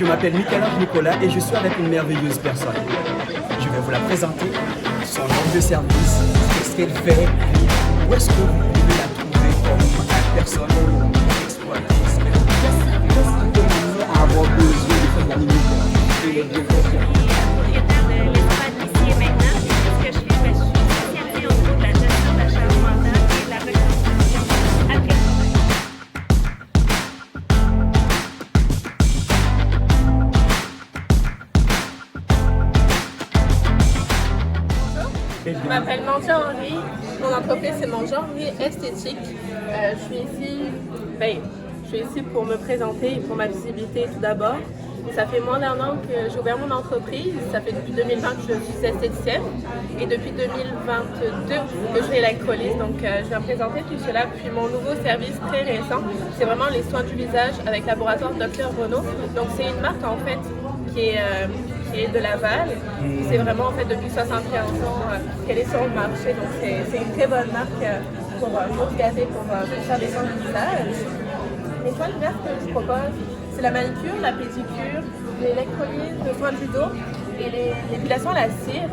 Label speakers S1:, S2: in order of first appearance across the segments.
S1: Je m'appelle Michel-Ange Nicolas et je suis avec une merveilleuse personne. Je vais vous la présenter, son nom de service, ce qu'elle fait, où est-ce que vous pouvez la trouver comme personne exploratrice. À avoir besoin de faire de la limite.
S2: Propriétaire de l'espace ici et maintenant. Ce que je fais, je suis spécialisée au niveau de la gestion de la charge mentale et de la reconstruction après le travail.
S3: Je m'appelle Mandia Henry, mon entreprise c'est Mandia Henry Esthétique. Je suis ici pour me présenter et pour ma visibilité tout d'abord. Ça fait moins d'1 an que j'ai ouvert mon entreprise, ça fait depuis 2020 que je suis esthéticienne et depuis 2022 que je fais l'électrolyse. Donc je vais me présenter tout cela. Puis mon nouveau service très récent, c'est vraiment les soins du visage avec laboratoire Dr Renaud. Donc c'est une marque en fait qui est de Laval. C'est vraiment en fait depuis 75 ans qu'elle est sur le marché. Donc c'est une très bonne marque pour regarder, pour faire des soins du visage. Les soins d'hiver que je propose, c'est la manicure, la pédicure, l'électrolyse, le soin du dos et l'épilation à la cire.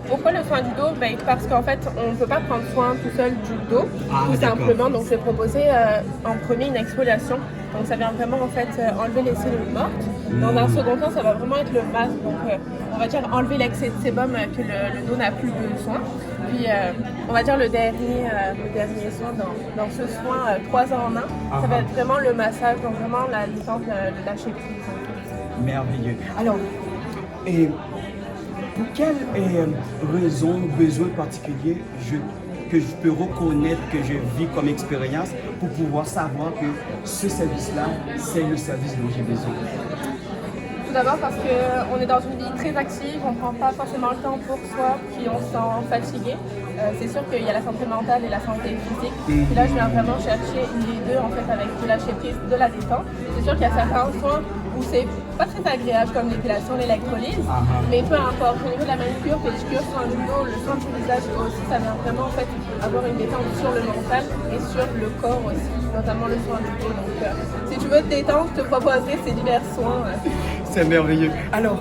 S3: Pourquoi le soin du dos? Parce qu'en fait, on ne peut pas prendre soin tout seul du dos, tout simplement. Donc, je vais proposer en premier une exfoliation. Donc, ça vient vraiment en fait enlever les cellules mortes. Dans un second temps, ça va vraiment être le masque. Donc, on va dire enlever l'excès de sébum que le dos n'a plus besoin. Puis, on va dire le dernier soin dans ce soin 3 ans en 1, ça va être vraiment le massage, donc vraiment la détente de lâcher prise.
S1: Merveilleux. Alors, et pour quelle raison, besoin particulier que je peux reconnaître que je vis comme expérience pour pouvoir savoir que ce service-là, c'est le service dont j'ai besoin?
S3: Tout d'abord parce qu'on est dans une vie très active, on ne prend pas forcément le temps pour soi, puis on se sent fatigué. C'est sûr qu'il y a la santé mentale et la santé physique. Et là, je viens vraiment chercher les deux en fait avec du lâcher prise, de la détente. C'est sûr qu'il y a certains soins où c'est pas très agréable comme l'épilation, l'électrolyse, mais peu importe. Au niveau de la manicure, pédicure, soin du dos, le soin du visage aussi, ça vient vraiment en fait avoir une détente sur le mental et sur le corps aussi, notamment le soin du dos. Donc, si tu veux te détendre, je te proposerai ces divers soins.
S1: C'est merveilleux. Alors,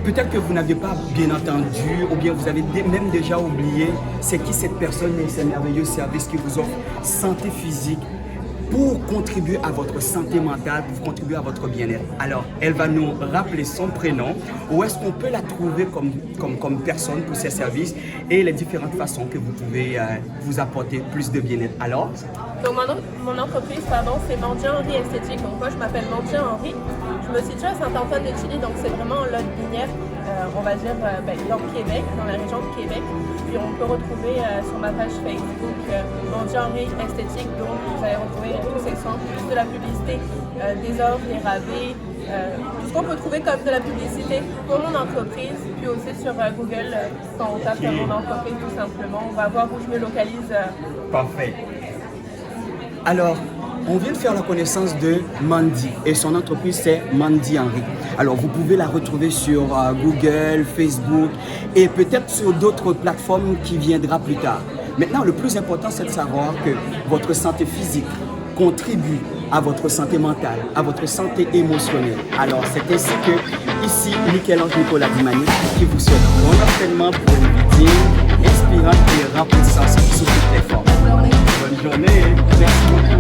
S1: peut-être que vous n'avez pas bien entendu ou bien vous avez même déjà oublié c'est qui cette personne et ces merveilleux services qui vous offrent santé physique pour contribuer à votre santé mentale, pour contribuer à votre bien-être. Alors, elle va nous rappeler son prénom, où est-ce qu'on peut la trouver comme personne pour ses services et les différentes façons que vous pouvez vous apporter plus de bien-être. Alors?
S3: Donc mon entreprise, c'est Mandia Henry Esthétique. Donc moi, je m'appelle Mandia Henry. Je me situe à Saint-Antoine-de-Chili, donc c'est vraiment en Lot-Binière, on va dire dans le Québec, dans la région de Québec. Puis on peut retrouver sur ma page Facebook Mandia Henry Esthétique, donc vous allez retrouver tous ces soins, plus de la publicité, des offres, des rabais, tout ce qu'on peut trouver comme de la publicité pour mon entreprise. Puis aussi sur Google, quand on tape mon entreprise tout simplement, on va voir où je me localise.
S1: Parfait. Alors, on vient de faire la connaissance de Mandy et son entreprise c'est Mandy Henry. Alors vous pouvez la retrouver sur Google, Facebook et peut-être sur d'autres plateformes qui viendra plus tard. Maintenant, le plus important c'est de savoir que votre santé physique contribue à votre santé mentale, à votre santé émotionnelle. Alors c'est ainsi que ici Michel-Ange Nicolas Dimani qui vous souhaite bon entraînement pour une vie inspirante et remplissante sur toutes les formes. Bonne journée, merci beaucoup.